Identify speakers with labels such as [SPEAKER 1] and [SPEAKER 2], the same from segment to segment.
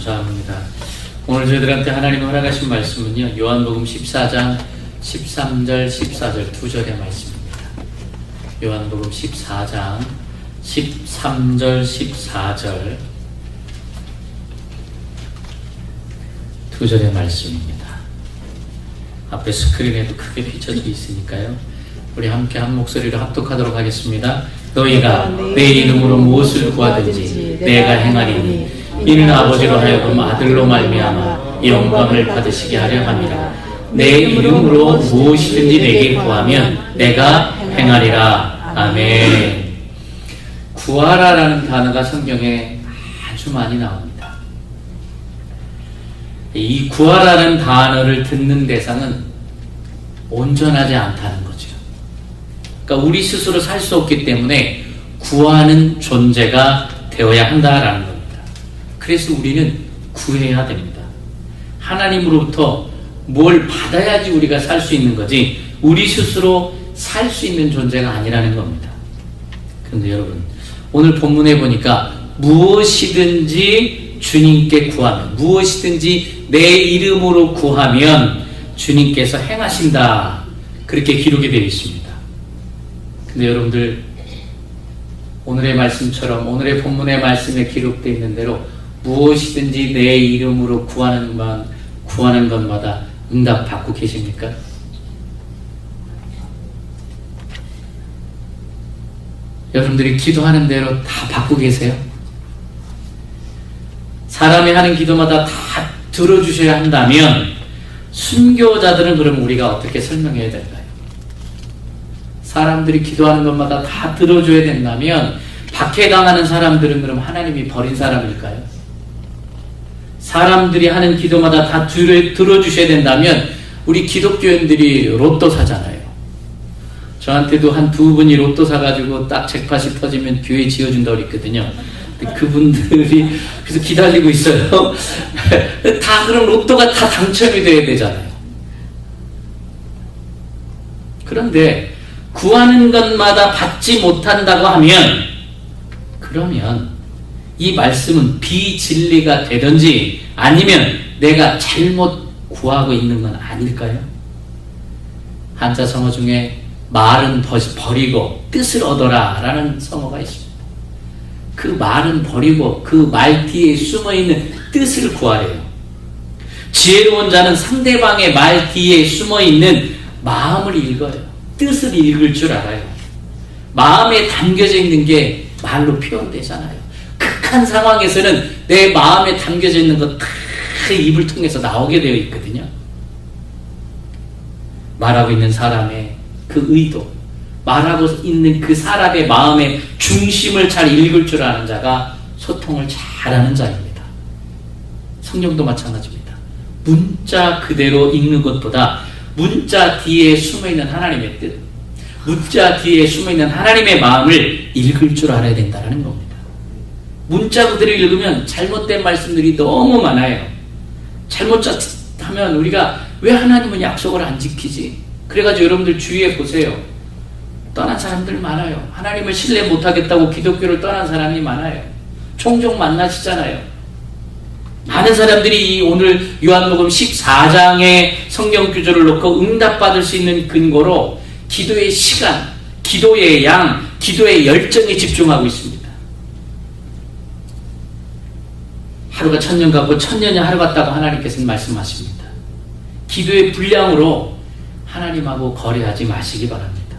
[SPEAKER 1] 감사합니다. 오늘 저희들한테 하나님 허락하신 말씀은요, 요한복음 14장 13절 14절 두 절의 말씀입니다. 요한복음 14장 13절 14절 두 절의 말씀입니다. 앞에 스크린에도 크게 비춰져 있으니까요, 우리 함께 한 목소리로 합독하도록 하겠습니다. 너희가 내 이름으로 무엇을 구하든지 내가 행하리니 이는 아버지로 하여금 아들로 말미암아 영광을 받으시게 하려 함이라. 내 이름으로 무엇이든지 내게 구하면 내가 행하리라. 아멘. 구하라라는 단어가 성경에 아주 많이 나옵니다. 이 구하라는 단어를 듣는 대상은 온전하지 않다는 거죠. 그러니까 우리 스스로 살 수 없기 때문에 구하는 존재가 되어야 한다라는 겁니다. 그래서 우리는 구해야 됩니다. 하나님으로부터 뭘 받아야지 우리가 살 수 있는 거지, 우리 스스로 살 수 있는 존재가 아니라는 겁니다. 그런데 여러분, 오늘 본문에 보니까 무엇이든지 주님께 구하면, 무엇이든지 내 이름으로 구하면 주님께서 행하신다, 그렇게 기록이 되어 있습니다. 근데 여러분들, 오늘의 말씀처럼 오늘의 본문의 말씀에 기록되어 있는 대로 무엇이든지 내 이름으로 구하는 것마다 응답 받고 계십니까? 여러분들이 기도하는 대로 다 받고 계세요? 사람이 하는 기도마다 다 들어주셔야 한다면 순교자들은 그럼 우리가 어떻게 설명해야 될까요? 사람들이 기도하는 것마다 다 들어줘야 된다면 박해당하는 사람들은 그럼 하나님이 버린 사람일까요? 사람들이 하는 기도마다 다 들어주셔야 된다면 우리 기독교인들이 로또 사잖아요. 저한테도 한 두 분이 로또 사가지고 딱 잭팟이 터지면 교회 지어준다고 그랬거든요. 그분들이 그래서 기다리고 있어요. 다 그럼 로또가 다 당첨이 돼야 되잖아요. 그런데 구하는 것마다 받지 못한다고 하면, 그러면 이 말씀은 비진리가 되든지 아니면 내가 잘못 구하고 있는 건 아닐까요? 한자 성어 중에 말은 버리고 뜻을 얻어라 라는 성어가 있습니다. 그 말은 버리고 그 말 뒤에 숨어있는 뜻을 구하래요. 지혜로운 자는 상대방의 말 뒤에 숨어있는 마음을 읽어요. 뜻을 읽을 줄 알아요. 마음에 담겨져 있는 게 말로 표현되잖아요. 극한 상황에서는 내 마음에 담겨져 있는 것 다 입을 통해서 나오게 되어 있거든요. 말하고 있는 사람의 그 의도, 말하고 있는 그 사람의 마음의 중심을 잘 읽을 줄 아는 자가 소통을 잘하는 자입니다. 성경도 마찬가지입니다. 문자 그대로 읽는 것보다 문자 뒤에 숨어있는 하나님의 뜻, 문자 뒤에 숨어있는 하나님의 마음을 읽을 줄 알아야 된다는 겁니다. 문자 그대로 읽으면 잘못된 말씀들이 너무 많아요. 잘못하면 우리가 왜 하나님은 약속을 안 지키지? 그래가지고 여러분들 주위에 보세요. 떠난 사람들 많아요. 하나님을 신뢰 못하겠다고 기독교를 떠난 사람이 많아요. 종종 만나시잖아요. 많은 사람들이 오늘 요한복음 14장의 성경 구절을 놓고 응답받을 수 있는 근거로 기도의 시간, 기도의 양, 기도의 열정에 집중하고 있습니다. 하루가 천년 가고 천년이 하루 같다고 하나님께서는 말씀하십니다. 기도의 분량으로 하나님하고 거래하지 마시기 바랍니다.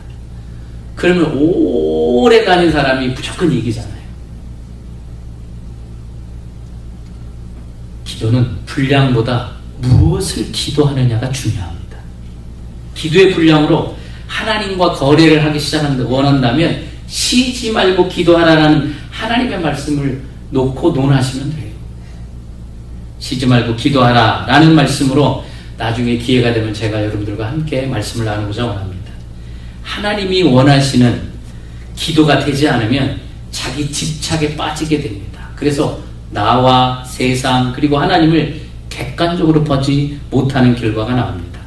[SPEAKER 1] 그러면 오래 다닌 사람이 무조건 이기잖아요. 기도는 분량보다 무엇을 기도하느냐가 중요합니다. 기도의 분량으로 하나님과 거래를 하기 원한다면 쉬지 말고 기도하라는 하나님의 말씀을 놓고 논하시면 돼요. 쉬지 말고 기도하라 라는 말씀으로 나중에 기회가 되면 제가 여러분들과 함께 말씀을 나누고자 원합니다. 하나님이 원하시는 기도가 되지 않으면 자기 집착에 빠지게 됩니다. 그래서 나와 세상 그리고 하나님을 객관적으로 보지 못하는 결과가 나옵니다.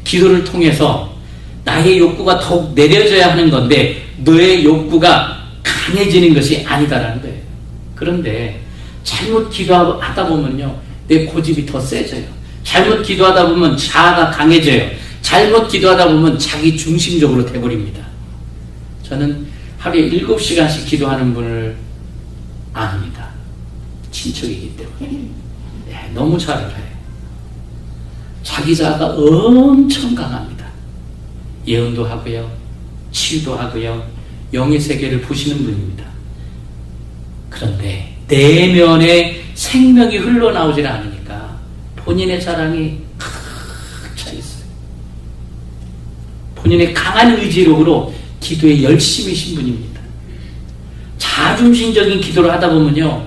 [SPEAKER 1] 기도를 통해서 나의 욕구가 더욱 내려져야 하는 건데 너의 욕구가 강해지는 것이 아니다라는 거예요. 그런데 잘못 기도하다 보면요, 내 고집이 더 세져요. 잘못 기도하다 보면 자아가 강해져요. 잘못 기도하다 보면 자기 중심적으로 돼버립니다. 저는 하루에 7시간씩 기도하는 분을 압니다. 친척이기 때문에. 네, 너무 잘 알아요. 자기 자아가 엄청 강합니다. 예언도 하고요, 치유도 하고요, 영의 세계를 보시는 분입니다. 그런데 내면에 생명이 흘러나오질 않으니까 본인의 자랑이 가득 차 있어요. 본인의 강한 의지력으로 기도에 열심이신 분입니다. 자중심적인 기도를 하다 보면요,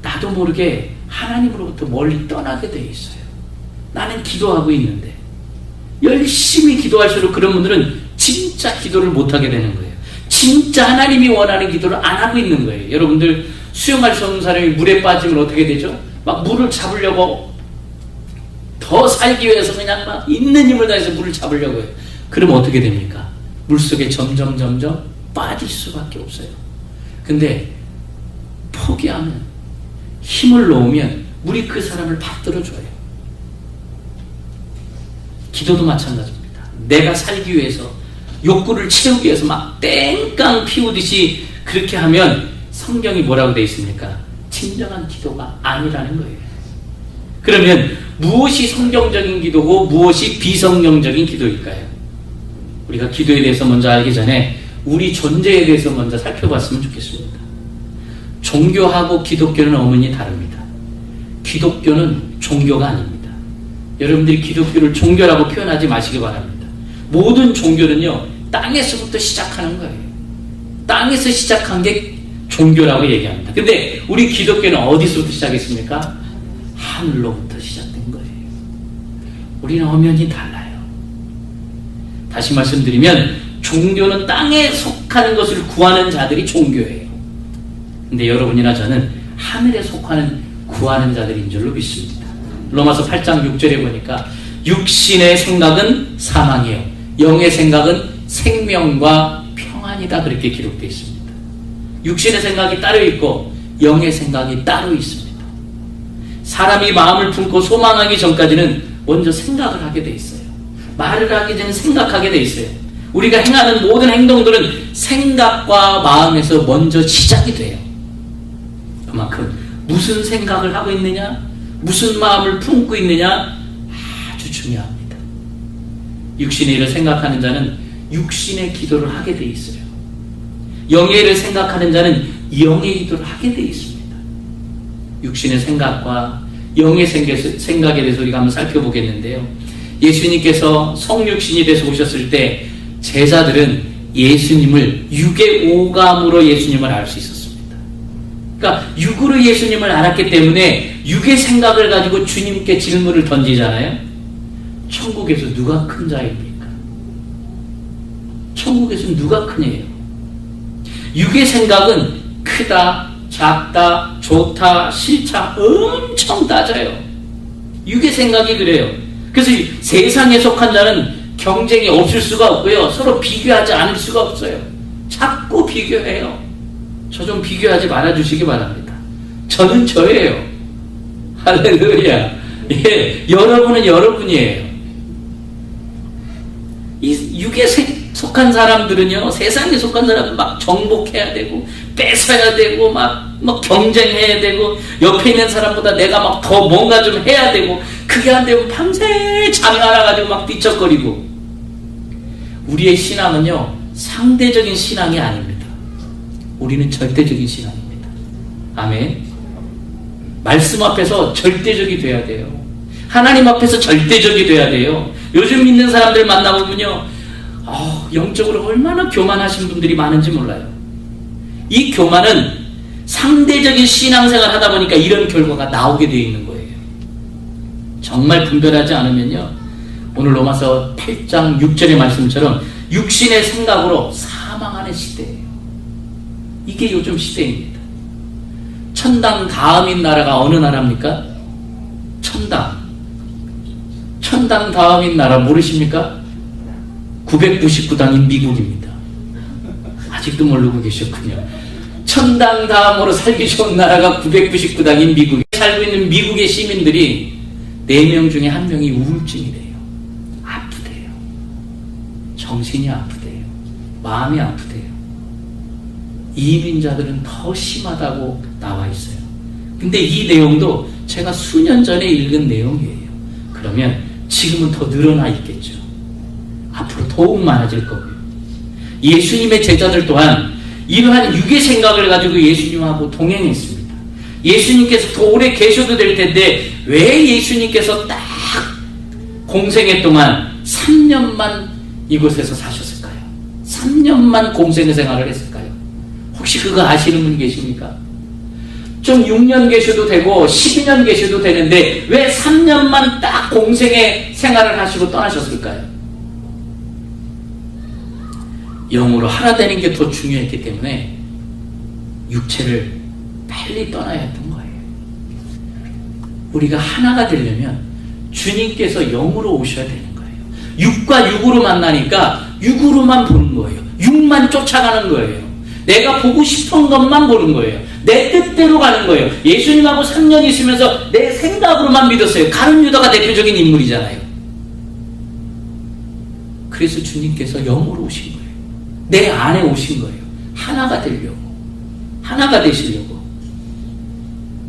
[SPEAKER 1] 나도 모르게 하나님으로부터 멀리 떠나게 돼 있어요. 나는 기도하고 있는데 열심히 기도할수록 그런 분들은 진짜 기도를 못하게 되는 거예요. 진짜 하나님이 원하는 기도를 안 하고 있는 거예요. 여러분들 수영할 수 없는 사람이 물에 빠지면 어떻게 되죠? 막 물을 잡으려고 더 살기 위해서 그냥 막 있는 힘을 다해서 물을 잡으려고 해요. 그럼 어떻게 됩니까? 물속에 점점 빠질 수밖에 없어요. 근데 포기하면, 힘을 놓으면 물이 그 사람을 받들어줘요. 기도도 마찬가지입니다. 내가 살기 위해서, 욕구를 채우기 위해서 막 땡깡 피우듯이 그렇게 하면 성경이 뭐라고 되어 있습니까? 진정한 기도가 아니라는 거예요. 그러면 무엇이 성경적인 기도고 무엇이 비성경적인 기도일까요? 우리가 기도에 대해서 먼저 알기 전에 우리 존재에 대해서 먼저 살펴봤으면 좋겠습니다. 종교하고 기독교는 어머니 다릅니다. 기독교는 종교가 아닙니다. 여러분들이 기독교를 종교라고 표현하지 마시기 바랍니다. 모든 종교는요, 땅에서부터 시작하는 거예요. 땅에서 시작한 게 종교라고 얘기합니다. 근데 우리 기독교는 어디서부터 시작했습니까? 하늘로부터 시작된 거예요. 우리는 엄연히 달라요. 다시 말씀드리면 종교는 땅에 속하는 것을 구하는 자들이 종교예요. 근데 여러분이나 저는 하늘에 속하는 구하는 자들인 줄로 믿습니다. 로마서 8장 6절에 보니까 육신의 생각은 사망이에요, 영의 생각은 생명과 평안이다, 그렇게 기록되어 있습니다. 육신의 생각이 따로 있고 영의 생각이 따로 있습니다. 사람이 마음을 품고 소망하기 전까지는 먼저 생각을 하게 돼 있어요. 말을 하기 전에 생각하게 돼 있어요. 우리가 행하는 모든 행동들은 생각과 마음에서 먼저 시작이 돼요. 그만큼 무슨 생각을 하고 있느냐, 무슨 마음을 품고 있느냐 아주 중요합니다. 육신의 일을 생각하는 자는 육신의 기도를 하게 돼 있어요. 영의 일을 생각하는 자는 영의 기도를 하게 돼 있습니다. 육신의 생각과 영의 생각에 대해서 우리가 한번 살펴보겠는데요. 예수님께서 성육신이 돼서 오셨을 때 제자들은 예수님을 육의 오감으로 예수님을 알 수 있었습니다. 그러니까 육으로 예수님을 알았기 때문에 육의 생각을 가지고 주님께 질문을 던지잖아요. 천국에서 누가 큰 자입니까? 천국에서 누가 크냐요? 육의 생각은 크다, 작다, 좋다, 싫다 엄청 따져요. 육의 생각이 그래요. 그래서 세상에 속한 자는 경쟁이 없을 수가 없고요, 서로 비교하지 않을 수가 없어요. 자꾸 비교해요. 저 좀 비교하지 말아주시기 바랍니다. 저는 저예요. 할렐루야. 예, 여러분은 여러분이에요. 이 육에 속한 사람들은요, 세상에 속한 사람은 막 정복해야 되고 뺏어야 되고 막 경쟁해야 되고 옆에 있는 사람보다 내가 막 더 뭔가 좀 해야 되고, 그게 안 되면 밤새 잠이 안 와가지고 막 뒤척거리고. 우리의 신앙은요, 상대적인 신앙이 아닙니다. 우리는 절대적인 신앙입니다. 아멘. 말씀 앞에서 절대적이 돼야 돼요. 하나님 앞에서 절대적이 돼야 돼요. 요즘 믿는 사람들 만나보면요, 영적으로 얼마나 교만하신 분들이 많은지 몰라요. 이 교만은 상대적인 신앙생활 하다 보니까 이런 결과가 나오게 되어 있는 거예요. 정말 분별하지 않으면요, 오늘 로마서 8장 6절의 말씀처럼 육신의 생각으로 사망하는 시대예요. 이게 요즘 시대입니다. 천당 다음인 나라가 어느 나라입니까? 천당 다음인 나라 모르십니까? 999당인 미국입니다. 아직도 모르고 계셨군요. 천당 다음으로 살기 좋은 나라가 999당인 미국에 살고 있는 미국의 시민들이 4명 중에 1명이 우울증이 돼요. 아프대요. 정신이 아프대요. 마음이 아프대요. 이민자들은 더 심하다고 나와 있어요. 근데 이 내용도 제가 수년 전에 읽은 내용이에요. 그러면 지금은 더 늘어나 있겠죠. 앞으로 더욱 많아질 거고요. 예수님의 제자들 또한 이러한 육의 생각을 가지고 예수님하고 동행했습니다. 예수님께서 더 오래 계셔도 될 텐데 왜 예수님께서 딱 공생애 동안 3년만 이곳에서 사셨을까요? 3년만 공생애 생활을 했을까요? 혹시 그거 아시는 분 계십니까? 좀 6년 계셔도 되고 12년 계셔도 되는데 왜 3년만 딱 공생애 생활을 하시고 떠나셨을까요? 영으로 하나 되는 게 더 중요했기 때문에 육체를 빨리 떠나야 했던 거예요. 우리가 하나가 되려면 주님께서 영으로 오셔야 되는 거예요. 육과 육으로 만나니까 육으로만 보는 거예요. 육만 쫓아가는 거예요. 내가 보고 싶은 것만 보는 거예요. 내 뜻대로 가는 거예요. 예수님하고 3년 있으면서 내 생각으로만 믿었어요. 가룟 유다가 대표적인 인물이잖아요. 그래서 주님께서 영으로 오신 거예요. 내 안에 오신 거예요. 하나가 되려고. 하나가 되시려고.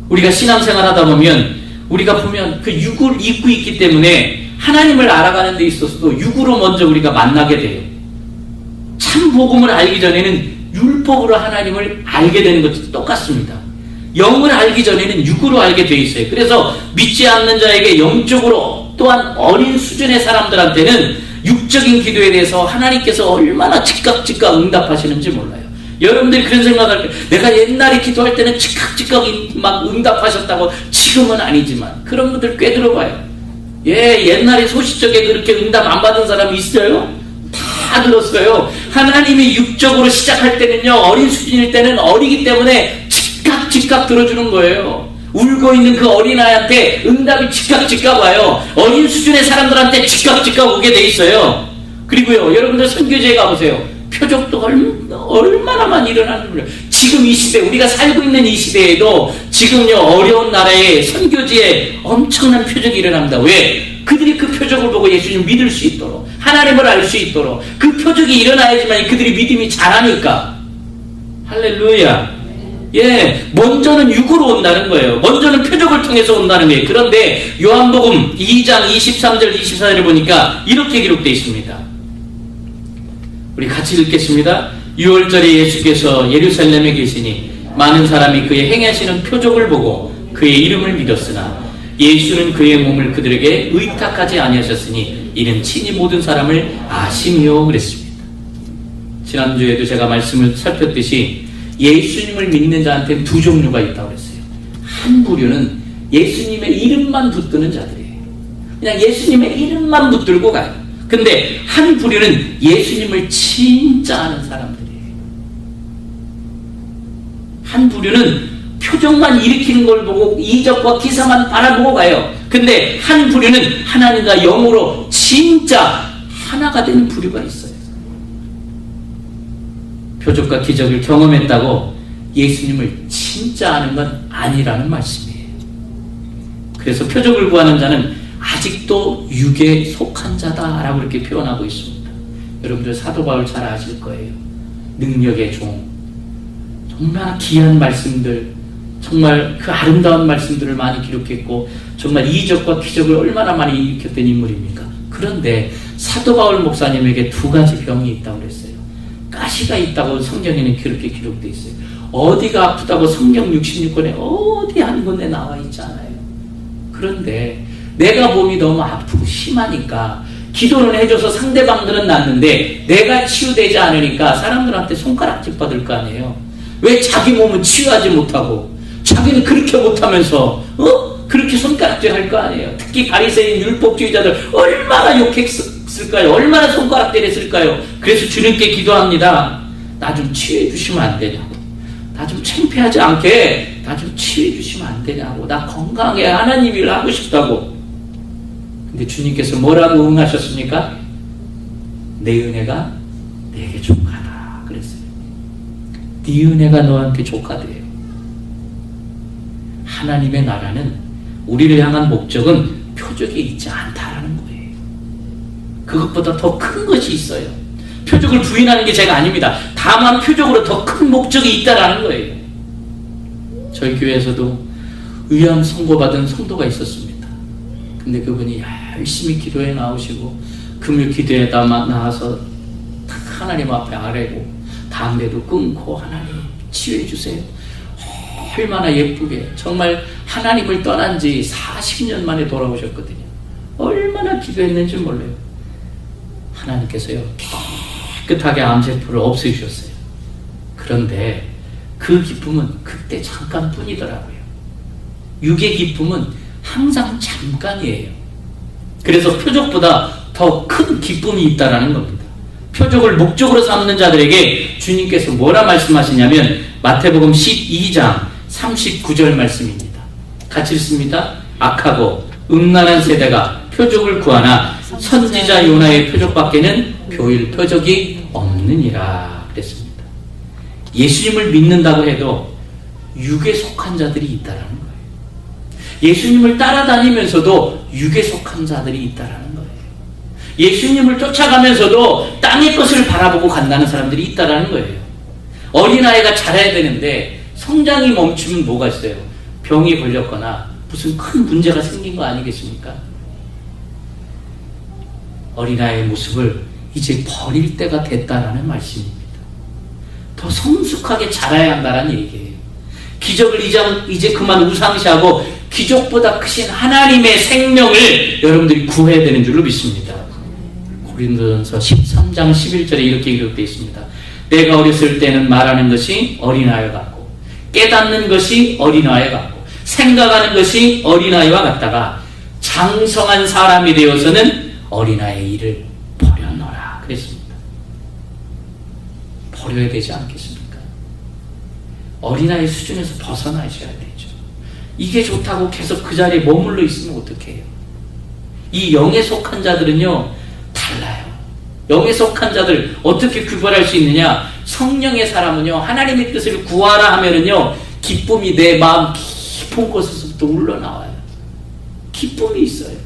[SPEAKER 1] 우리가 신앙생활 하다 보면 우리가 보면 그 육을 입고 있기 때문에 하나님을 알아가는 데 있어서도 육으로 먼저 우리가 만나게 돼요. 참 복음을 알기 전에는 율법으로 하나님을 알게 되는 것도 똑같습니다. 영을 알기 전에는 육으로 알게 돼 있어요. 그래서 믿지 않는 자에게 영적으로 또한 어린 수준의 사람들한테는 육적인 기도에 대해서 하나님께서 얼마나 즉각 응답하시는지 몰라요. 여러분들이 그런 생각할 때 내가 옛날에 기도할 때는 즉각 막 응답하셨다고 지금은 아니지만 그런 분들 꽤 들어봐요. 옛날에 소시적에 그렇게 응답 안 받은 사람이 있어요? 다 들었어요. 하나님이 육적으로 시작할 때는요, 어린 수준일 때는 어리기 때문에 즉각 들어주는 거예요. 울고 있는 그 어린아이한테 응답이 즉각 와요. 어린 수준의 사람들한테 즉각 오게 돼 있어요. 그리고요, 여러분들 선교지에 가보세요. 표적도 얼마나 많이 일어나는 거예요. 지금 이 시대, 우리가 살고 있는 이 시대에도 지금요, 어려운 나라에 선교지에 엄청난 표적이 일어납니다. 왜? 그들이 그 표적을 보고 예수님을 믿을 수 있도록, 하나님을 알 수 있도록 그 표적이 일어나야지만 그들이 믿음이 자라니까. 할렐루야. 먼저는 육으로 온다는 거예요. 먼저는 표적을 통해서 온다는 거예요. 그런데 요한복음 2장 23절 24절을 보니까 이렇게 기록되어 있습니다. 우리 같이 읽겠습니다. 6월절에 예수께서 예루살렘에 계시니 많은 사람이 그의 행하시는 표적을 보고 그의 이름을 믿었으나 예수는 그의 몸을 그들에게 의탁하지 아니하셨으니 이는 친히 모든 사람을 아심이요 그랬습니다. 지난주에도 제가 말씀을 살폈듯이 예수님을 믿는 자한테는 두 종류가 있다고 그랬어요. 한 부류는 예수님의 이름만 붙드는 자들이에요. 그냥 예수님의 이름만 붙들고 가요. 근데 한 부류는 예수님을 진짜 아는 사람들이에요. 한 부류는 표정만 일으키는 걸 보고 이적과 기사만 바라보고 가요. 근데 한 부류는 하나님과 영으로 진짜 하나가 되는 부류가 있어요. 표적과 기적을 경험했다고 예수님을 진짜 아는 건 아니라는 말씀이에요. 그래서 표적을 구하는 자는 아직도 육에 속한 자다라고 이렇게 표현하고 있습니다. 여러분들 사도 바울 잘 아실 거예요. 능력의 종, 정말 귀한 말씀들, 정말 그 아름다운 말씀들을 많이 기록했고 정말 이적과 기적을 얼마나 많이 일으켰던 인물입니까? 그런데 사도 바울 목사님에게 두 가지 병이 있다고 그랬어요. 가시가 있다고 성경에는 그렇게 기록되어 있어요. 어디가 아프다고 성경 66권에 어디 한 군데 나와 있지 않아요. 그런데 내가 몸이 너무 아프고 심하니까 기도를 해줘서 상대방들은 낫는데 내가 치유되지 않으니까 사람들한테 손가락질 받을 거 아니에요. 왜 자기 몸은 치유하지 못하고 자기는 그렇게 못하면서 그렇게 손가락질 할 거 아니에요. 특히 바리새인 율법주의자들 얼마나 욕했을까요? 얼마나 손가락질 했을까요? 그래서 주님께 기도합니다. 나 좀 치유해 주시면 안 되냐고. 나 좀 창피하지 않게 나 좀 치유해 주시면 안 되냐고. 나 건강해 하나님 일 하고 싶다고. 근데 주님께서 뭐라고 응하셨습니까? 내 은혜가 내게 족하다 그랬어요. 네 은혜가 너한테 조카돼요. 하나님의 나라는 우리를 향한 목적은 표적에 있지 않다라는 거예요. 그것보다 더 큰 것이 있어요. 표적을 부인하는 게 제가 아닙니다. 다만 표적으로 더 큰 목적이 있다라는 거예요. 저희 교회에서도 의암 선고받은 성도가 있었습니다. 근데 그분이 열심히 기도에 나오시고 금요 기도에다 나와서 하나님 앞에 아뢰고 담배도 끊고 하나님 치유해 주세요. 얼마나 예쁘게 정말 하나님을 떠난 지 40년 만에 돌아오셨거든요. 얼마나 기도했는지 몰라요. 하나님께서요 깨끗하게 암세포를 없애주셨어요. 그런데 그 기쁨은 그때 잠깐뿐이더라고요. 육의 기쁨은 항상 잠깐이에요. 그래서 표적보다 더 큰 기쁨이 있다는 겁니다. 표적을 목적으로 삼는 자들에게 주님께서 뭐라 말씀하시냐면 마태복음 12장 39절 말씀입니다. 같이 읽습니다. 악하고 음란한 세대가 표적을 구하나 선지자 요나의 표적밖에는 보일 표적이 없느니라 그랬습니다. 예수님을 믿는다고 해도 육에 속한 자들이 있다라는 거예요. 예수님을 따라다니면서도 육에 속한 자들이 있다라는 거예요. 예수님을 쫓아가면서도 땅의 것을 바라보고 간다는 사람들이 있다라는 거예요. 어린아이가 자라야 되는데 성장이 멈추면 뭐가 있어요? 병이 걸렸거나 무슨 큰 문제가 생긴 거 아니겠습니까? 어린아이의 모습을 이제 버릴 때가 됐다라는 말씀입니다. 더 성숙하게 자라야 한다는 얘기예요. 기적을 이제 그만 우상시하고 기적보다 크신 하나님의 생명을 여러분들이 구해야 되는 줄로 믿습니다. 고린도전서 13장 11절에 이렇게 기록되어 있습니다. 내가 어렸을 때는 말하는 것이 어린아이 같고 깨닫는 것이 어린아이 같고 생각하는 것이 어린아이와 같다가 장성한 사람이 되어서는 어린아이의 일을 버려놓으라 그랬습니다. 버려야 되지 않겠습니까? 어린아이 수준에서 벗어나셔야 되죠. 이게 좋다고 계속 그 자리에 머물러 있으면 어떡해요? 이 영에 속한 자들은요 달라요. 영에 속한 자들 어떻게 구별할 수 있느냐? 성령의 사람은요 하나님의 뜻을 구하라 하면은요 기쁨이 내 마음 깊은 곳에서부터 흘러나와요. 기쁨이 있어요.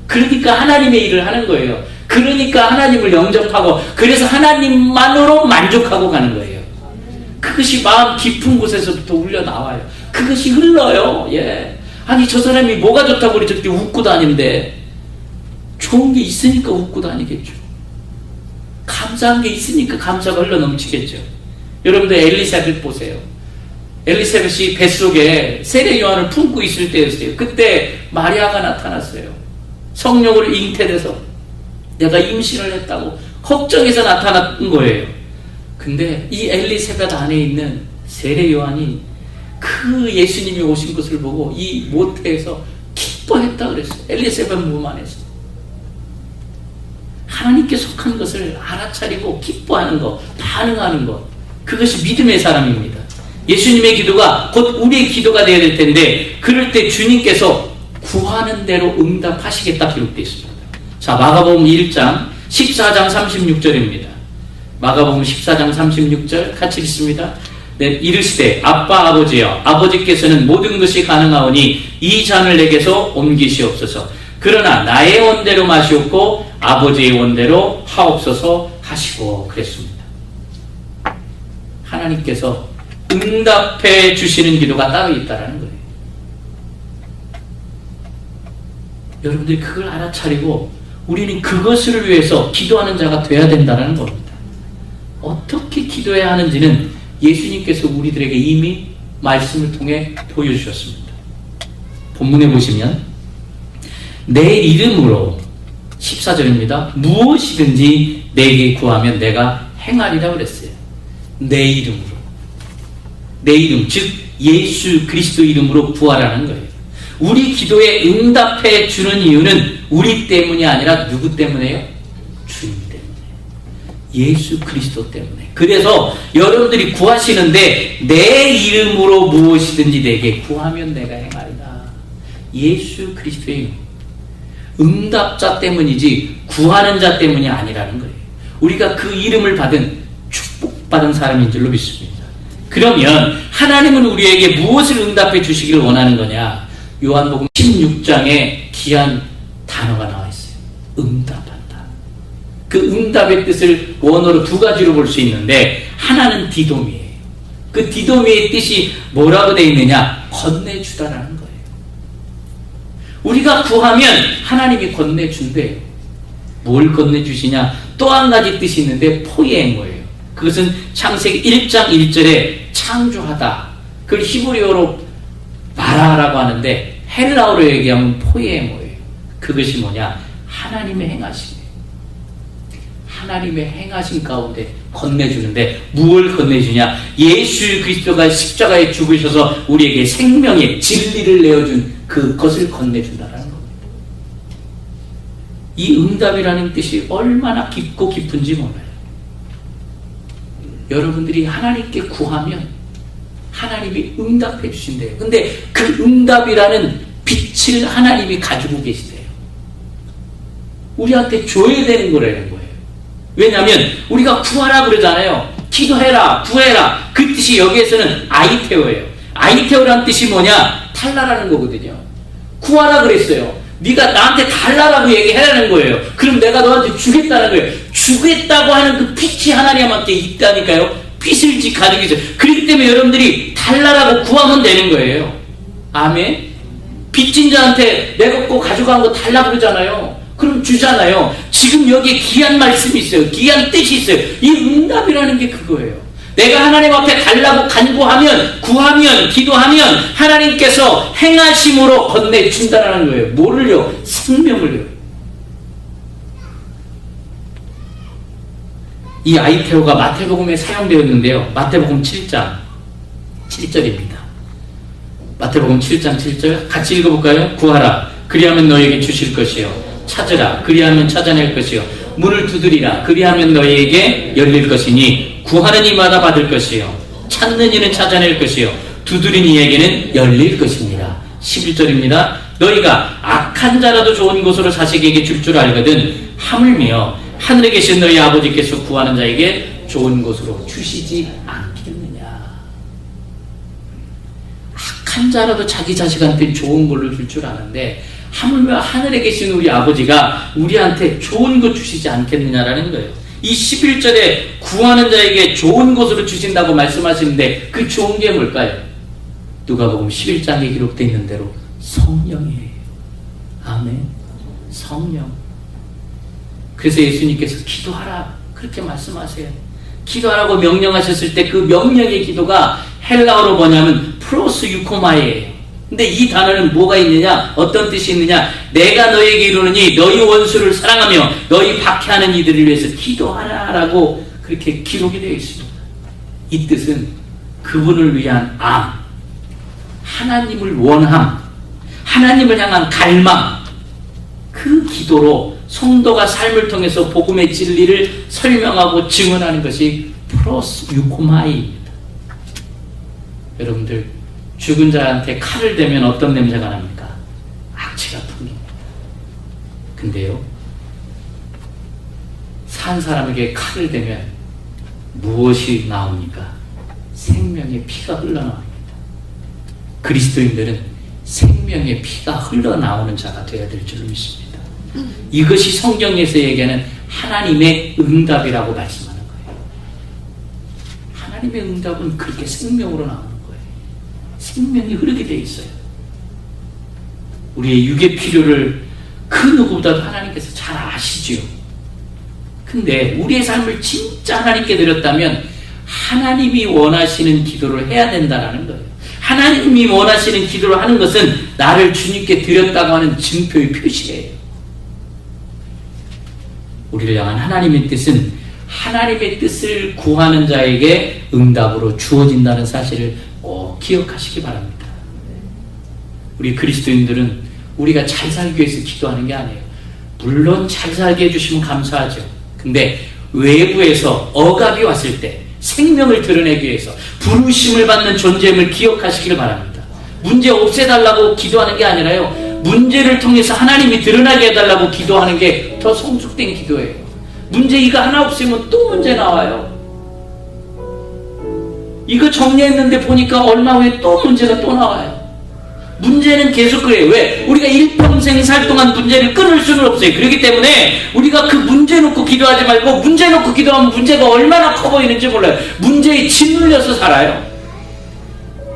[SPEAKER 1] 그러니까 하나님의 일을 하는 거예요. 그러니까 하나님을 영접하고 그래서 하나님만으로 만족하고 가는 거예요. 그것이 마음 깊은 곳에서부터 흘러나와요. 그것이 흘러요. 예. 아니 저 사람이 뭐가 좋다고 우리 저렇게 웃고 다니는데 좋은 게 있으니까 웃고 다니겠죠. 감사한 게 있으니까 감사가 흘러 넘치겠죠. 여러분들 엘리사벳 보세요. 엘리사벳이 뱃속에 세례 요한을 품고 있을 때였어요. 그때 마리아가 나타났어요. 성령으로 잉태돼서 내가 임신을 했다고 걱정해서 나타난 거예요. 근데 이 엘리사벳 안에 있는 세례 요한이 그 예수님이 오신 것을 보고 이 모태에서 기뻐했다 그랬어요. 엘리사벳 몸 안에서. 하나님께 속한 것을 알아차리고 기뻐하는 것, 반응하는 것, 그것이 믿음의 사람입니다. 예수님의 기도가 곧 우리의 기도가 되어야 될 텐데 그럴 때 주님께서 구하는 대로 응답하시겠다 기록되어 있습니다. 자, 마가복음 1장 14장 36절입니다. 마가복음 14장 36절 같이 읽습니다. 네, 이르시되 아빠 아버지여 아버지께서는 모든 것이 가능하오니 이 잔을 내게서 옮기시옵소서. 그러나 나의 원대로 마시옵고 아버지의 원대로 하옵소서 하시고 그랬습니다. 하나님께서 응답해 주시는 기도가 따로 있다는 거예요. 여러분들이 그걸 알아차리고 우리는 그것을 위해서 기도하는 자가 돼야 된다는 겁니다. 어떻게 기도해야 하는지는 예수님께서 우리들에게 이미 말씀을 통해 보여주셨습니다. 본문에 보시면 내 이름으로 14절입니다. 무엇이든지 내게 구하면 내가 행하리라 그랬어요. 내 이름으로. 내 이름, 즉 예수 그리스도 이름으로 구하라는 거예요. 우리 기도에 응답해 주는 이유는 우리 때문이 아니라 누구 때문에요? 주님 때문에. 예수 그리스도 때문에. 그래서 여러분들이 구하시는데 내 이름으로 무엇이든지 내게 구하면 내가 행하리라. 예수 그리스도의 이름. 응답자 때문이지 구하는 자 때문이 아니라는 거예요. 우리가 그 이름을 받은 축복받은 사람인 줄로 믿습니다. 그러면 하나님은 우리에게 무엇을 응답해 주시기를 원하는 거냐? 요한복음 16장에 귀한 단어가 나와 있어요. 응답한다. 그 응답의 뜻을 원어로 두 가지로 볼 수 있는데, 하나는 디도미예요. 그 디도미의 뜻이 뭐라고 되어 있느냐? 건네주다라는 거예요. 우리가 구하면 하나님이 건네준대요. 뭘 건네주시냐? 또 한 가지 뜻이 있는데 포이에모예요. 그것은 창세기 1장 1절에 창조하다, 그걸 히브리어로 바라라고 하는데 헬라어로 얘기하면 포이에모예요. 그것이 뭐냐? 하나님의 행하심이에요. 하나님의 행하심 가운데 건네주는데, 무엇을 건네주냐? 예수 그리스도가 십자가에 죽으셔서 우리에게 생명의 진리를 내어준 그것을 건네준다라는 겁니다. 이 응답이라는 뜻이 얼마나 깊고 깊은지 몰라요. 여러분들이 하나님께 구하면 하나님이 응답해 주신대요. 근데 그 응답이라는 빛을 하나님이 가지고 계시대요. 우리한테 줘야 되는 거라는 거예요. 왜냐하면 우리가 구하라 그러잖아요. 기도해라, 구해라. 그 뜻이 여기에서는 아이테오예요. 아이테오라는 뜻이 뭐냐? 달라라는 거거든요. 구하라 그랬어요. 네가 나한테 달라라고 얘기해라는 거예요. 그럼 내가 너한테 주겠다는 거예요. 주겠다고 하는 그 빛이 하나님한테 있다니까요. 빛을 가지고 있어요. 그렇기 때문에 여러분들이 달라라고 구하면 되는 거예요. 아멘. 빚진 자한테 내가 꼭 가져간 거 달라고 그러잖아요. 그럼 주잖아요. 지금 여기에 귀한 말씀이 있어요. 귀한 뜻이 있어요. 이 응답이라는 게 그거예요. 내가 하나님 앞에 달라고 간구하면, 구하면, 기도하면 하나님께서 행하심으로 건네준다는 거예요. 뭐를요? 생명을요. 이 아이테오가 마태복음에 사용되었는데요. 마태복음 7장 7절입니다. 마태복음 7장 7절 같이 읽어볼까요? 구하라, 그리하면 너에게 주실 것이요. 찾으라, 그리하면 찾아낼 것이요. 문을 두드리라, 그리하면 너희에게 열릴 것이니 구하는 이마다 받을 것이요, 찾는 이는 찾아낼 것이요, 두드린 이에게는 열릴 것입니다. 11절입니다. 너희가 악한 자라도 좋은 곳으로 자식에게 줄 줄 알거든 하물며 하늘에 계신 너희 아버지께서 구하는 자에게 좋은 곳으로 주시지 않겠느냐. 악한 자라도 자기 자식한테 좋은 걸로 줄 줄 아는데 하물며 하늘에 계신 우리 아버지가 우리한테 좋은 것 주시지 않겠느냐라는 거예요. 이 11절에 구하는 자에게 좋은 것으로 주신다고 말씀하시는데 그 좋은 게 뭘까요? 누가복음 11장에 기록되어 있는 대로 성령이에요. 아멘. 성령. 그래서 예수님께서 기도하라 그렇게 말씀하세요. 기도하라고 명령하셨을 때 그 명령의 기도가 헬라어로 뭐냐면 프로스 유코마이에요. 근데 이 단어는 뭐가 있느냐? 어떤 뜻이 있느냐? 내가 너에게 이르노니 너희 원수를 사랑하며 너희 박해하는 이들을 위해서 기도하라 라고 그렇게 기록이 되어 있습니다. 이 뜻은 그분을 위한 암, 하나님을 원함, 하나님을 향한 갈망, 그 기도로 성도가 삶을 통해서 복음의 진리를 설명하고 증언하는 것이 프로스 유코마이입니다. 여러분들, 죽은 자한테 칼을 대면 어떤 냄새가 납니까? 악취가 풍깁니다. 근데요, 산 사람에게 칼을 대면 무엇이 나옵니까? 생명의 피가 흘러나옵니다. 그리스도인들은 생명의 피가 흘러나오는 자가 되어야 될 줄 믿습니다. 이것이 성경에서 얘기하는 하나님의 응답이라고 말씀하는 거예요. 하나님의 응답은 그렇게 생명으로 나오는 거예요. 생명이 흐르게 되어 있어요. 우리의 육의 필요를 그 누구보다도 하나님께서 잘 아시죠. 근데 우리의 삶을 진짜 하나님께 드렸다면 하나님이 원하시는 기도를 해야 된다는 거예요. 하나님이 원하시는 기도를 하는 것은 나를 주님께 드렸다고 하는 증표의 표시예요. 우리를 향한 하나님의 뜻은 하나님의 뜻을 구하는 자에게 응답으로 주어진다는 사실을 꼭 기억하시기 바랍니다. 우리 그리스도인들은 우리가 잘 살기 위해서 기도하는 게 아니에요. 물론 잘 살게 해주시면 감사하죠. 근데 외부에서 억압이 왔을 때 생명을 드러내기 위해서 부르심을 받는 존재임을 기억하시길 바랍니다. 문제 없애달라고 기도하는 게 아니라요, 문제를 통해서 하나님이 드러나게 해달라고 기도하는 게 더 성숙된 기도예요. 문제 이거 하나 없으면 또 문제 나와요. 이거 정리했는데 보니까 얼마 후에 또 문제가 또 나와요. 문제는 계속 그래요. 왜? 우리가 일평생 살 동안 문제를 끊을 수는 없어요. 그렇기 때문에 우리가 그 문제 놓고 기도하지 말고, 문제 놓고 기도하면 문제가 얼마나 커 보이는지 몰라요. 문제에 짓눌려서 살아요.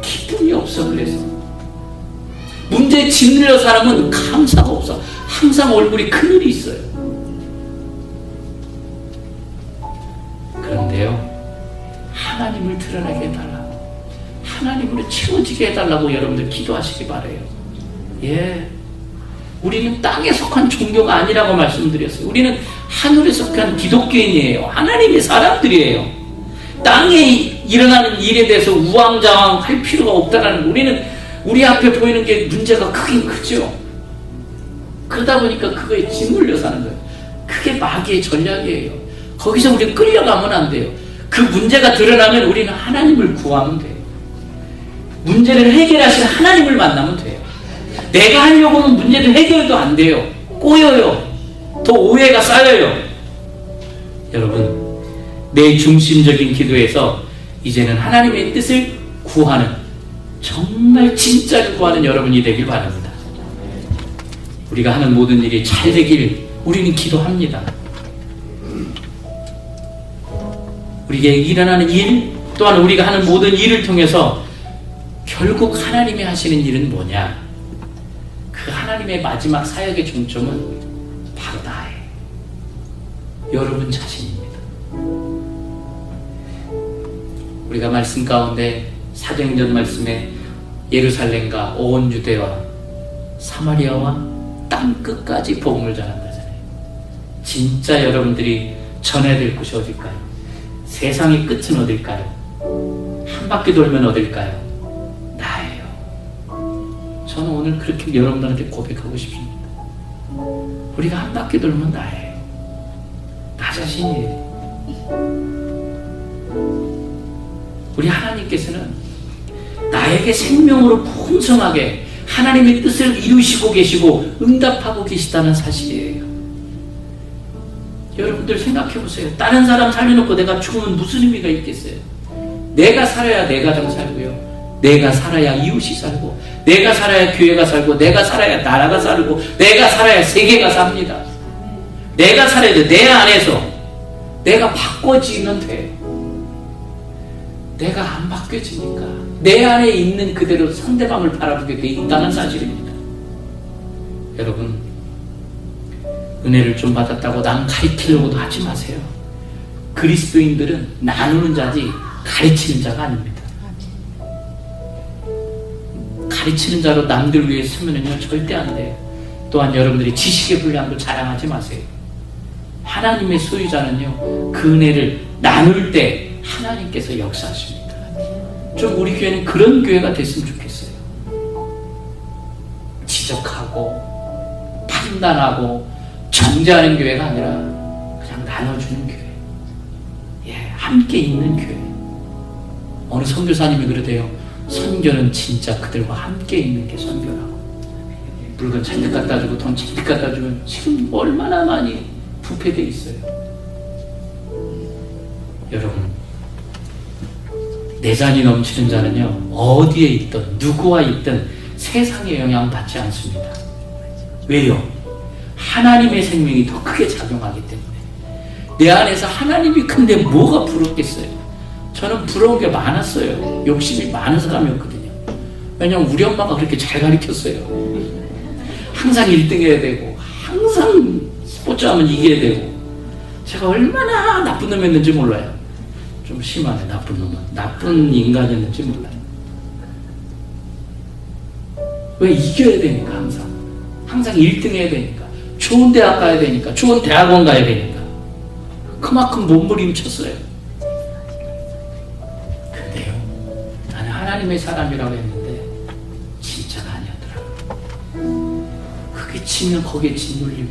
[SPEAKER 1] 기쁨이 없어. 그래서 문제에 짓눌려 사람은 감사가 없어. 항상 얼굴이 그늘이 있어요. 그런데요, 하나님을 드러나게 해달라고, 하나님으로 채워지게 해달라고 여러분들 기도하시기 바래요. 예, 우리는 땅에 속한 종교가 아니라고 말씀드렸어요. 우리는 하늘에 속한 기독교인이에요. 하나님의 사람들이에요. 땅에 일어나는 일에 대해서 우왕좌왕 할 필요가 없다라는 거. 우리는 우리 앞에 보이는 게 문제가 크긴 크죠. 그러다 보니까 그거에 짓눌려 사는 거예요. 그게 마귀의 전략이에요. 거기서 우리가 끌려가면 안 돼요. 그 문제가 드러나면 우리는 하나님을 구하면 돼요. 문제를 해결하시는 하나님을 만나면 돼요. 내가 하려고 하면 문제도 해결도 안 돼요. 꼬여요. 더 오해가 쌓여요. 여러분, 내 중심적인 기도에서 이제는 하나님의 뜻을 구하는, 정말 진짜를 구하는 여러분이 되길 바랍니다. 우리가 하는 모든 일이 잘 되길 우리는 기도합니다. 우리에게 일어나는 일, 또한 우리가 하는 모든 일을 통해서 결국 하나님이 하시는 일은 뭐냐? 그 하나님의 마지막 사역의 중점은 바로 나예요. 여러분 자신입니다. 우리가 말씀 가운데 사도행전 말씀에 예루살렘과 온 유대와 사마리아와 땅 끝까지 복음을 전한다잖아요. 진짜 여러분들이 전해야 될 곳이 어딜까요? 세상의 끝은 어딜까요? 한 바퀴 돌면 어딜까요? 나예요. 저는 오늘 그렇게 여러분들한테 고백하고 싶습니다. 우리가 한 바퀴 돌면 나예요. 나 자신이에요. 우리 하나님께서는 나에게 생명으로 풍성하게 하나님의 뜻을 이루시고 계시고 응답하고 계시다는 사실이에요. 여러분들 생각해 보세요. 다른 사람 살려놓고 내가 죽으면 무슨 의미가 있겠어요? 내가 살아야 내 가정 살고요, 내가 살아야 이웃이 살고, 내가 살아야 교회가 살고, 내가 살아야 나라가 살고, 내가 살아야 세계가 삽니다. 내가 살아야 돼. 내 안에서 내가 바꿔지면 돼요. 내가 안 바뀌어지니까 내 안에 있는 그대로 상대방을 바라보게 돼 있다는 사실입니다. 여러분, 은혜를 좀 받았다고 남 가리키려고도 하지 마세요. 그리스도인들은 나누는 자지 가르치는 자가 아닙니다. 가르치는 자로 남들 위해 서면은요 절대 안 돼요. 또한 여러분들이 지식의 분량도 자랑하지 마세요. 하나님의 소유자는요 그 은혜를 나눌 때 하나님께서 역사하십니다. 좀 우리 교회는 그런 교회가 됐으면 좋겠어요. 지적하고 판단하고 정죄하는 교회가 아니라 그냥 나눠주는 교회. 예, 함께 있는 교회. 어느 선교사님이 그러대요. 선교는 진짜 그들과 함께 있는 게 선교라고. 물건 잔뜩 갖다 주고 돈 잔뜩 갖다 주면 지금 얼마나 많이 부패되어 있어요. 여러분, 내잔이 넘치는 자는요 어디에 있든 누구와 있든 세상의 영향 받지 않습니다. 왜요? 하나님의 생명이 더 크게 작용하기 때문에. 내 안에서 하나님이 큰데 뭐가 부럽겠어요? 저는 부러운 게 많았어요. 욕심이 많은 사람이었거든요. 왜냐면 우리 엄마가 그렇게 잘 가르쳤어요. 항상 1등 해야 되고, 항상 스포츠하면 이겨야 되고. 제가 얼마나 나쁜 놈이었는지 몰라요. 좀 심하네, 나쁜 놈은. 나쁜 인간이었는지 몰라요. 왜? 이겨야 되니까. 항상 1등 해야 되니까. 좋은 대학 가야 되니까. 좋은 대학원 가야 되니까. 그만큼 몸부림쳤어요. 근데요, 나는 하나님의 사람이라고 했는데 진짜가 아니었더라고요. 그게 치면 거기에 짓눌리고,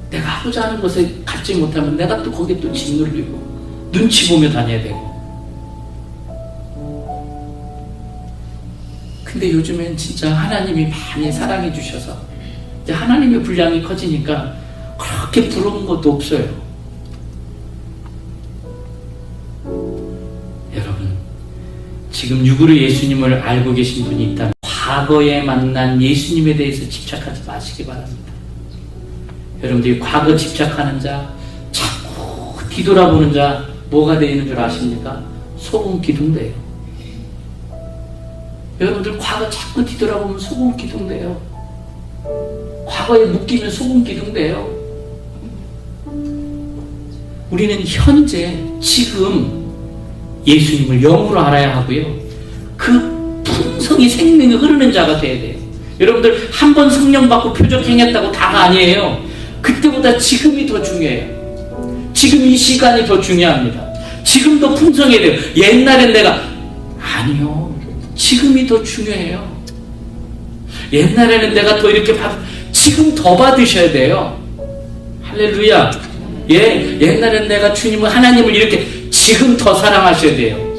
[SPEAKER 1] 내가 하고자 하는 것에 갖지 못하면 내가 또 거기에 또 짓눌리고 눈치 보며 다녀야 되고. 근데 요즘엔 진짜 하나님이 많이 사랑해 주셔서 이제 하나님의 분량이 커지니까 그렇게 부러운 것도 없어요. 지금 육으로 예수님을 알고 계신 분이 있다면 과거에 만난 예수님에 대해서 집착하지 마시기 바랍니다. 여러분들이 과거 집착하는 자, 자꾸 뒤돌아보는 자 뭐가 되는 줄 아십니까? 소금 기둥돼요. 여러분들 과거 자꾸 뒤돌아보면 소금 기둥돼요. 과거에 묶이면 소금 기둥돼요. 우리는 현재 지금 예수님을 영으로 알아야 하고요. 그 풍성이 생명이 흐르는 자가 돼야 돼요. 여러분들 한 번 성령 받고 표적행했다고 다가 아니에요. 그때보다 지금이 더 중요해요. 지금 이 시간이 더 중요합니다. 지금 더 풍성해야 돼요. 옛날엔 내가 아니요. 지금이 더 중요해요. 옛날에는 내가 더 이렇게 지금 더 받으셔야 돼요. 할렐루야. 예, 옛날엔 내가 주님을 하나님을 이렇게 지금 더 사랑하셔야 돼요.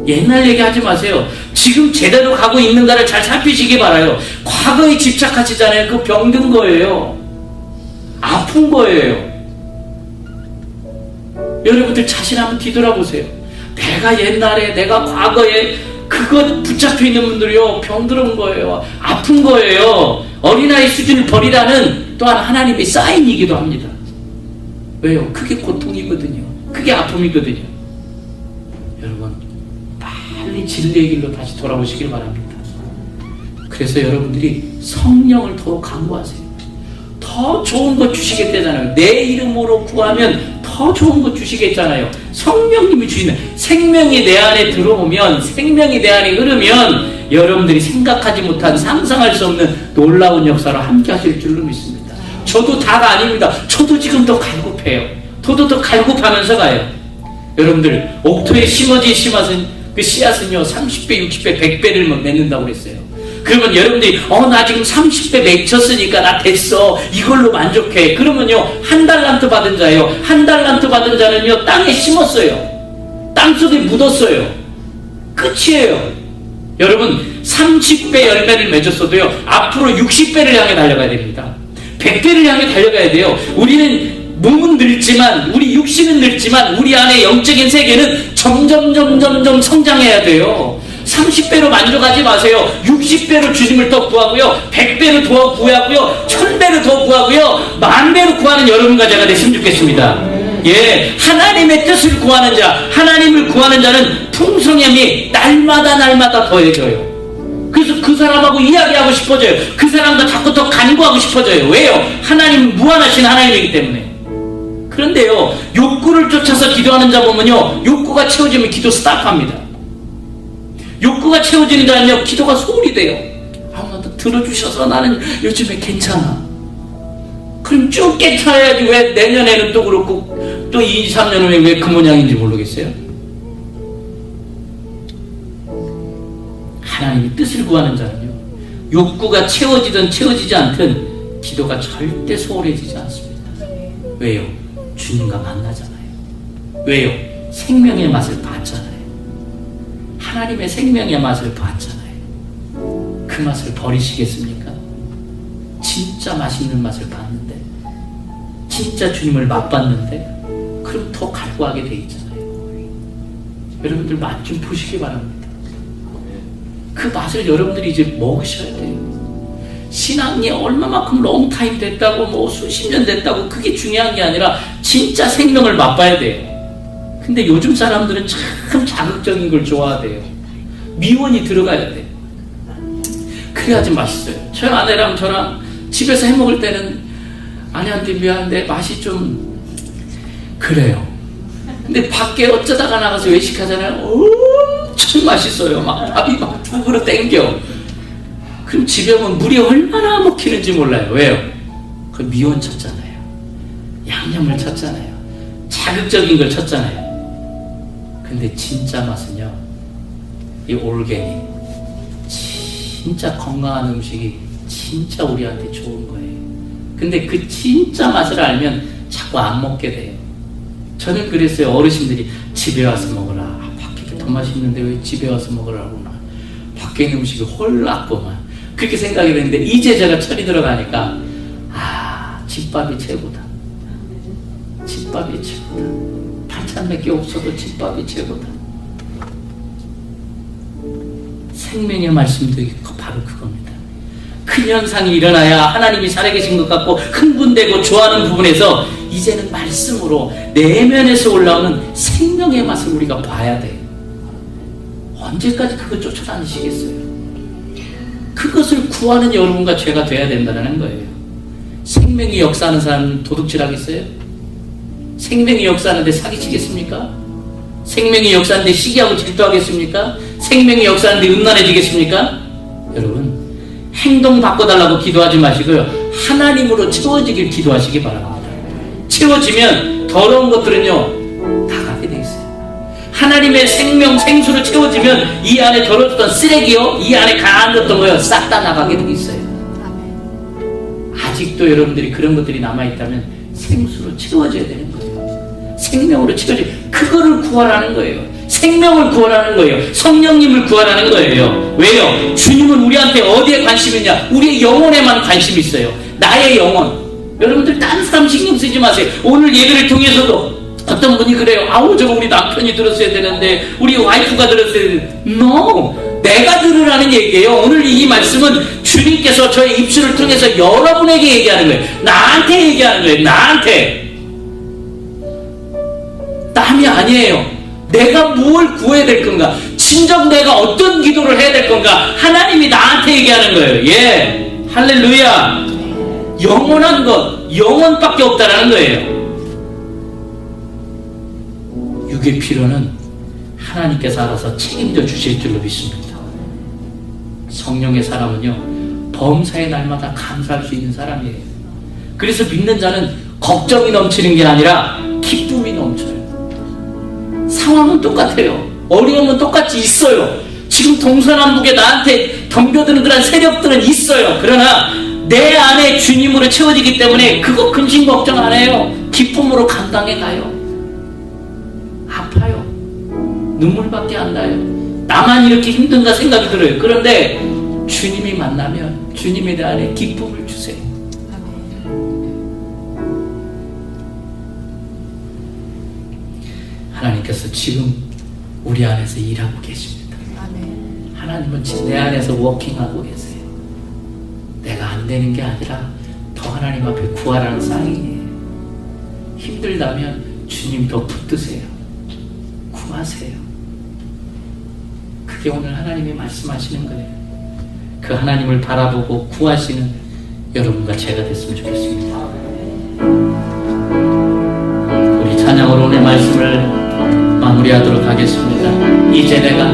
[SPEAKER 1] 옛날 얘기하지 마세요. 지금 제대로 가고 있는가를 잘 살피시기 바라요. 과거에 집착하시잖아요. 그거 병든 거예요. 아픈 거예요. 여러분들 자신 한번 뒤돌아보세요. 내가 옛날에 내가 과거에 그거 붙잡혀 있는 분들이요 병들은 거예요. 아픈 거예요. 어린아이 수준을 버리라는 또한 하나님의 사인이기도 합니다. 왜요? 그게 고통이거든요. 그게 아픔이거든요. 여러분 빨리 진리의 길로 다시 돌아오시길 바랍니다. 그래서 여러분들이 성령을 더 강구하세요. 더 좋은 것 주시겠다잖아요. 내 이름으로 구하면 더 좋은 것 주시겠잖아요. 성령님이 주시는 생명이 내 안에 들어오면, 생명이 내 안에 흐르면 여러분들이 생각하지 못한, 상상할 수 없는 놀라운 역사로 함께 하실 줄로 믿습니다. 저도 다가 아닙니다. 저도 지금 더 갈급해요. 저도 더 갈급하면서 가요. 여러분들 옥토에 심어진 그 씨앗은요 30배, 60배, 100배를 맺는다고 그랬어요. 그러면 여러분들이 나 지금 30배 맺혔으니까 나 됐어, 이걸로 만족해. 그러면요 한 달란트 받은 자예요. 한 달란트 받은 자는요 땅에 심었어요. 땅속에 묻었어요. 끝이에요. 여러분 30배 열매를 맺었어도요 앞으로 60배를 향해 달려가야 됩니다. 100배를 향해 달려가야 돼요. 우리는 몸은 늙지만, 우리 육신은 늙지만 우리 안에 영적인 세계는 점점 성장해야 돼요. 30배로 만족하지 마세요. 60배로 주님을 더 구하고요, 100배로 더 구하고요, 1000배로 더 구하고요, 10,000배로 구하는 여러분과 제가 됐으면 좋겠습니다. 예, 하나님의 뜻을 구하는 자, 하나님을 구하는 자는 풍성함이 날마다 더해져요. 그래서 그 사람하고 이야기하고 싶어져요. 그 사람과 자꾸 더 간구하고 싶어져요. 왜요? 하나님은 무한하신 하나님이기 때문에. 그런데요 욕구를 쫓아서 기도하는 자 보면요 욕구가 채워지면 기도 스탑합니다. 욕구가 채워지는 자는요 기도가 소홀히 돼요. 들어주셔서 나는 요즘에 괜찮아. 그럼 쭉 깨쳐야지. 왜 내년에는 또 그렇고 또 2, 3년 후에 왜 그 모양인지 모르겠어요. 하나님의 뜻을 구하는 자는요 욕구가 채워지든 채워지지 않든 기도가 절대 소홀해지지 않습니다. 왜요? 주님과 만나잖아요. 왜요? 생명의 맛을 봤잖아요. 하나님의 생명의 맛을 봤잖아요. 그 맛을 버리시겠습니까? 진짜 맛있는 맛을 봤는데, 진짜 주님을 맛봤는데, 그럼 더 갈구하게 돼 있잖아요. 여러분들 맛 좀 보시기 바랍니다. 그 맛을 여러분들이 이제 먹으셔야 돼요. 신앙이 얼마만큼 롱타임 됐다고 뭐 수십 년 됐다고 그게 중요한 게 아니라 진짜 생명을 맛봐야 돼요. 근데 요즘 사람들은 참 자극적인 걸 좋아하대요. 미원이 들어가야 돼. 그래야지 맛있어요. 저희 아내랑 저랑 집에서 해먹을 때는 아내한테 미안한데 맛이 좀 그래요. 근데 밖에 어쩌다가 나가서 외식하잖아요. 엄청 맛있어요. 막 밥이 막 두 그릇 땡겨. 그럼 집에 오면 물이 얼마나 먹히는지 몰라요. 왜요? 그 미원 쳤잖아요. 양념을 쳤잖아요. 자극적인 걸 쳤잖아요. 근데 진짜 맛은요, 이 올게닉, 진짜 건강한 음식이 진짜 우리한테 좋은 거예요. 근데 그 진짜 맛을 알면 자꾸 안 먹게 돼요. 저는 그랬어요. 어르신들이 집에 와서 먹으라. 밖에 더 맛있는데 왜 집에 와서 먹으라고 나. 밖에 있는 음식이 홀랐구만. 그렇게 생각이 됐는데 이제 제가 철이 들어가니까 집밥이 최고다. 집밥이 최고다. 반찬 몇 개 없어도 집밥이 최고다. 생명의 말씀도 바로 그겁니다. 큰 현상이 일어나야 하나님이 살아계신 것 같고 흥분되고 좋아하는 부분에서 이제는 말씀으로 내면에서 올라오는 생명의 맛을 우리가 봐야 돼요. 언제까지 그거 쫓아다니시겠어요? 그것을 구하는 여러분과 제가 돼야 된다는 거예요. 생명이 역사하는 사람은 도둑질하겠어요? 생명이 역사하는데 사기치겠습니까? 생명이 역사하는데 시기하고 질투하겠습니까? 생명이 역사하는데 음란해지겠습니까? 여러분, 행동 바꿔달라고 기도하지 마시고요, 하나님으로 채워지길 기도하시기 바랍니다. 채워지면 더러운 것들은요 나가게 돼 있어요. 하나님의 생명 생수로 채워지면 이 안에 더러웠던 쓰레기요, 이 안에 가라앉았던 거요, 싹 다 나가게 돼 있어요. 아직도 여러분들이 그런 것들이 남아있다면 생수로 채워져야 되는 거예요. 생명으로 채워져, 그거를 구하라는 거예요. 생명을 구하라는 거예요. 성령님을 구하라는 거예요. 왜요? 주님은 우리한테 어디에 관심이 있냐? 우리의 영혼에만 관심이 있어요. 나의 영혼. 여러분들 다른 사람 신경 쓰지 마세요. 오늘 예배를 통해서도 어떤 분이 그래요. 아우, 저거 우리 남편이 들었어야 되는데, 우리 와이프가 들었어야 되는데. No! 내가 들으라는 얘기예요. 오늘 이 말씀은 주님께서 저의 입술을 통해서 여러분에게 얘기하는 거예요. 나한테 얘기하는 거예요. 나한테. 남이 아니에요. 내가 무엇을 구해야 될 건가? 진정 내가 어떤 기도를 해야 될 건가? 하나님이 나한테 얘기하는 거예요. 예. 할렐루야. 영원한 것, 영원밖에 없다라는 거예요. 육의 필요는 하나님께서 알아서 책임져 주실 줄로 믿습니다. 성령의 사람은요, 범사의 날마다 감사할 수 있는 사람이에요. 그래서 믿는 자는 걱정이 넘치는 게 아니라 기쁨이 넘쳐요. 상황은 똑같아요. 어려움은 똑같이 있어요. 지금 동서남북에 나한테 덤벼드는 그런 세력들은 있어요. 그러나 내 안에 주님으로 채워지기 때문에 그거 근심 걱정 안 해요. 기쁨으로 감당해 가요. 아파요. 눈물밖에 안 나요. 나만 이렇게 힘든가 생각이 들어요. 그런데 주님이 만나면 주님에 대한 기쁨을 주세요. 하나님께서 지금 우리 안에서 일하고 계십니다. 하나님은 지금 내 안에서 워킹하고 계세요. 내가 안 되는 게 아니라 더 하나님 앞에 구하라는 사인이에요. 힘들다면 주님 더 붙드세요. 구하세요. 그게 오늘 하나님이 말씀하시는 거예요. 그 하나님을 바라보고 구하시는 여러분과 제가 됐으면 좋겠습니다. 우리 찬양으로 오늘 말씀을 마무리하도록 하겠습니다. 이제 내가